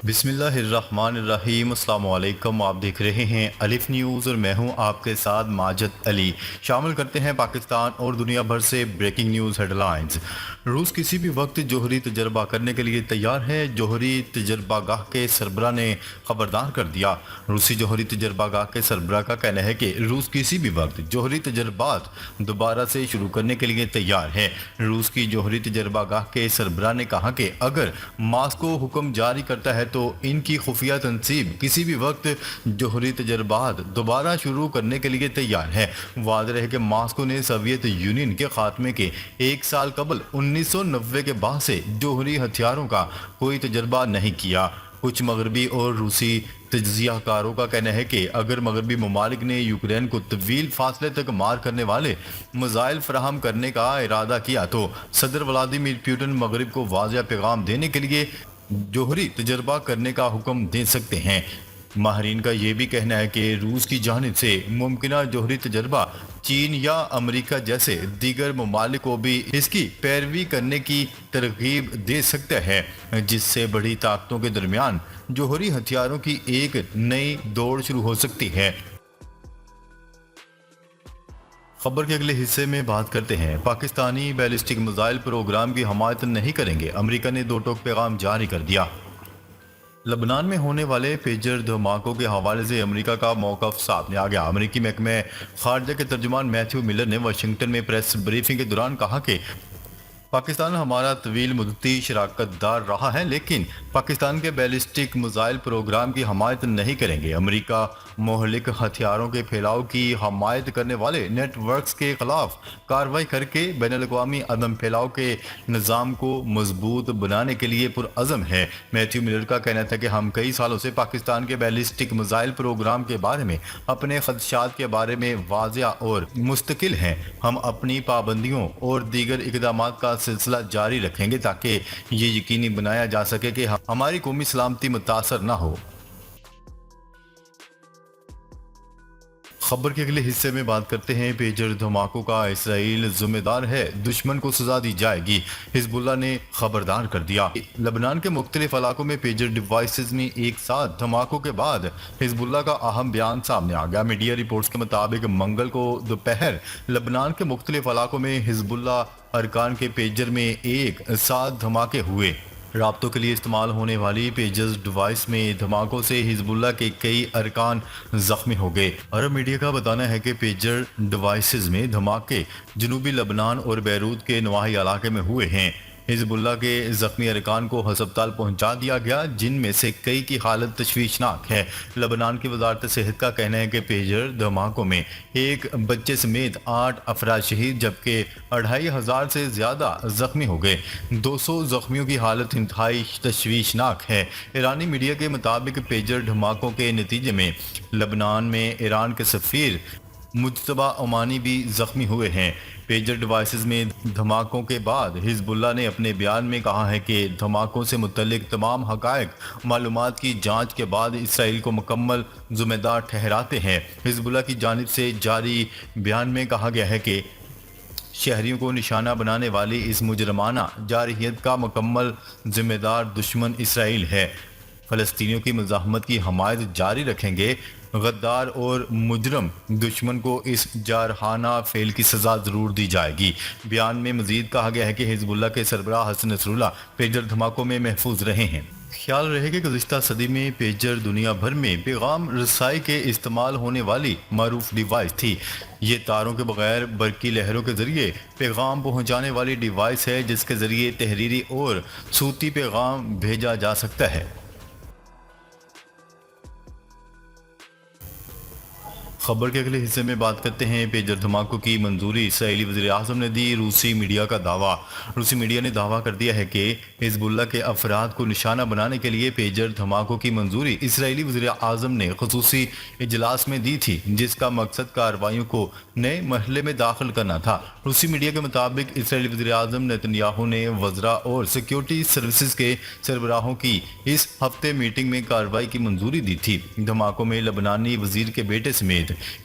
بسم اللہ الرحمن الرحیم۔ السلام علیکم، آپ دیکھ رہے ہیں الف نیوز اور میں ہوں آپ کے ساتھ ماجد علی۔ شامل کرتے ہیں پاکستان اور دنیا بھر سے بریکنگ نیوز ہیڈ لائنز۔ روس کسی بھی وقت جوہری تجربہ کرنے کے لیے تیار ہے، جوہری تجربہ گاہ کے سربراہ نے خبردار کر دیا۔ روسی جوہری تجربہ گاہ کے سربراہ کا کہنا ہے کہ روس کسی بھی وقت جوہری تجربات دوبارہ سے شروع کرنے کے لیے تیار ہے۔ روس کی جوہری تجربہ گاہ کے سربراہ نے کہا کہ اگر ماسکو حکم جاری کرتا ہے تو ان کی خفیہ تنصیب کسی بھی وقت جوہری تجربات دوبارہ شروع کرنے کے لیے تیار ہے۔ واضح ہے کہ ماسکو نے سوویت یونین کے خاتمے کے ایک سال قبل 1990 کے بعد سے جوہری ہتھیاروں کا کوئی تجربہ نہیں کیا۔ کچھ مغربی اور روسی تجزیہ کاروں کا کہنا ہے کہ اگر مغربی ممالک نے یوکرین کو طویل فاصلے تک مار کرنے والے میزائل فراہم کرنے کا ارادہ کیا تو صدر ولادیمیر پوٹن مغرب کو واضح پیغام دینے کے لیے جوہری تجربہ کرنے کا حکم دے سکتے ہیں۔ ماہرین کا یہ بھی کہنا ہے کہ روس کی جانب سے ممکنہ جوہری تجربہ چین یا امریکہ جیسے دیگر ممالک کو بھی اس کی پیروی کرنے کی ترغیب دے سکتا ہے، جس سے بڑی طاقتوں کے درمیان جوہری ہتھیاروں کی ایک نئی دوڑ شروع ہو سکتی ہے۔ خبر کے اگلے حصے میں بات کرتے ہیں پاکستانی بیلسٹک میزائل پروگرام کی حمایت نہیں کریں گے، امریکہ نے دو ٹوک پیغام جاری کر دیا۔ لبنان میں ہونے والے پیجر دھماکوں کے حوالے سے امریکہ کا موقف سامنے آ گیا۔ امریکی محکمہ خارجہ کے ترجمان میتھیو ملر نے واشنگٹن میں پریس بریفنگ کے دوران کہا کہ پاکستان ہمارا طویل مدتی شراکت دار رہا ہے، لیکن پاکستان کے بیلسٹک میزائل پروگرام کی حمایت نہیں کریں گے۔ امریکہ مہلک ہتھیاروں کے پھیلاؤ کی حمایت کرنے والے نیٹ ورکس کے خلاف کارروائی کر کے بین الاقوامی عدم پھیلاؤ کے نظام کو مضبوط بنانے کے لیے پرعزم ہے۔ میتھیو ملر کا کہنا تھا کہ ہم کئی سالوں سے پاکستان کے بیلسٹک میزائل پروگرام کے بارے میں اپنے خدشات کے بارے میں واضح اور مستقل ہیں۔ ہم اپنی پابندیوں اور دیگر اقدامات کا سلسلہ جاری رکھیں گے تاکہ یہ یقینی بنایا جا سکے کہ ہماری قومی سلامتی متاثر نہ ہو۔ خبر کے اگلے حصے میں بات کرتے ہیں پیجر دھماکوں کا اسرائیل ذمہ دار ہے، دشمن کو سزا دی جائے گی، حزب اللہ نے خبردار کر دیا۔ لبنان کے مختلف علاقوں میں پیجر ڈیوائسز میں ایک ساتھ دھماکوں کے بعد حزب اللہ کا اہم بیان سامنے آ گیا۔ میڈیا رپورٹس کے مطابق منگل کو دوپہر لبنان کے مختلف علاقوں میں حزب اللہ ارکان کے پیجر میں ایک ساتھ دھماکے ہوئے۔ رابطوں کے لیے استعمال ہونے والی پیجز ڈیوائس میں دھماکوں سے حزب اللہ کے کئی ارکان زخمی ہو گئے۔ عرب میڈیا کا بتانا ہے کہ پیجر ڈیوائسز میں دھماکے جنوبی لبنان اور بیروت کے نواحی علاقے میں ہوئے ہیں۔ حزب اللہ کے زخمی ارکان کو ہسپتال پہنچا دیا گیا، جن میں سے کئی کی حالت تشویشناک ہے۔ لبنان کی وزارت صحت کا کہنا ہے کہ پیجر دھماکوں میں ایک بچے سمیت 8 افراد شہید جبکہ 2500 سے زیادہ زخمی ہو گئے۔ 200 زخمیوں کی حالت انتہائی تشویشناک ہے۔ ایرانی میڈیا کے مطابق پیجر دھماکوں کے نتیجے میں لبنان میں ایران کے سفیر مجتبیٰ عمانی بھی زخمی ہوئے ہیں۔ پیجر ڈیوائسز میں دھماکوں کے بعد حزب اللہ نے اپنے بیان میں کہا ہے کہ دھماکوں سے متعلق تمام حقائق معلومات کی جانچ کے بعد اسرائیل کو مکمل ذمہ دار ٹھہراتے ہیں۔ حزب اللہ کی جانب سے جاری بیان میں کہا گیا ہے کہ شہریوں کو نشانہ بنانے والی اس مجرمانہ جارحیت کا مکمل ذمہ دار دشمن اسرائیل ہے۔ فلسطینیوں کی مزاحمت کی حمایت جاری رکھیں گے، غدار اور مجرم دشمن کو اس جارحانہ فعل کی سزا ضرور دی جائے گی۔ بیان میں مزید کہا گیا ہے کہ حزب اللہ کے سربراہ حسن نصر اللہ پیجر دھماکوں میں محفوظ رہے ہیں۔ خیال رہے کہ گزشتہ صدی میں پیجر دنیا بھر میں پیغام رسائی کے استعمال ہونے والی معروف ڈیوائس تھی۔ یہ تاروں کے بغیر برقی لہروں کے ذریعے پیغام پہنچانے والی ڈیوائس ہے جس کے ذریعے تحریری اور صوتی پیغام بھیجا جا سکتا ہے۔ خبر کے اگلے حصے میں بات کرتے ہیں پیجر دھماکوں کی منظوری اسرائیلی وزیر اعظم نے دی، روسی میڈیا کا دعویٰ۔ روسی میڈیا نے دعویٰ کر دیا ہے کہ حزب اللہ کے افراد کو نشانہ بنانے کے لیے پیجر دھماکوں کی منظوری اسرائیلی وزیر اعظم نے خصوصی اجلاس میں دی تھی، جس کا مقصد کارروائیوں کو نئے مرحلے میں داخل کرنا تھا۔ روسی میڈیا کے مطابق اسرائیلی وزیر اعظم نیتن یاہو نے وزراء اور سیکیورٹی سروسز کے سربراہوں کی اس ہفتے میٹنگ میں کارروائی کی منظوری دی تھی۔ دھماکوں میں لبنانی وزیر کے بیٹے سمیت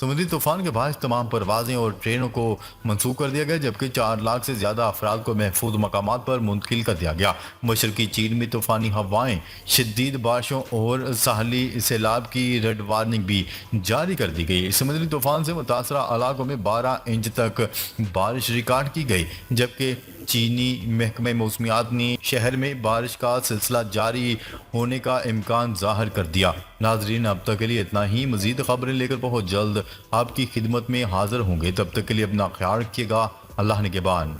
سمندری طوفان کے باعث تمام پروازیں اور ٹرینوں کو منسوخ کر دیا گیا، جبکہ 4 لاکھ سے زیادہ افراد کو محفوظ مقامات پر منتقل کر دیا گیا۔ مشرقی چین میں طوفانی ہوائیں، شدید بارشوں اور ساحلی سیلاب کی ریڈ وارننگ بھی جاری کر دی گئی۔ سمندری طوفان سے متاثرہ علاقوں میں 12 انچ تک بارش ریکارڈ کی گئی، جبکہ چینی محکمہ موسمیات نے شہر میں بارش کا سلسلہ جاری ہونے کا امکان ظاہر کر دیا۔ ناظرین، اب تک کے لیے اتنا ہی۔ مزید خبریں لے کر بہت جلد آپ کی خدمت میں حاضر ہوں گے۔ تب تک کے لیے اپنا خیال رکھیے گا۔ اللہ نگہبان۔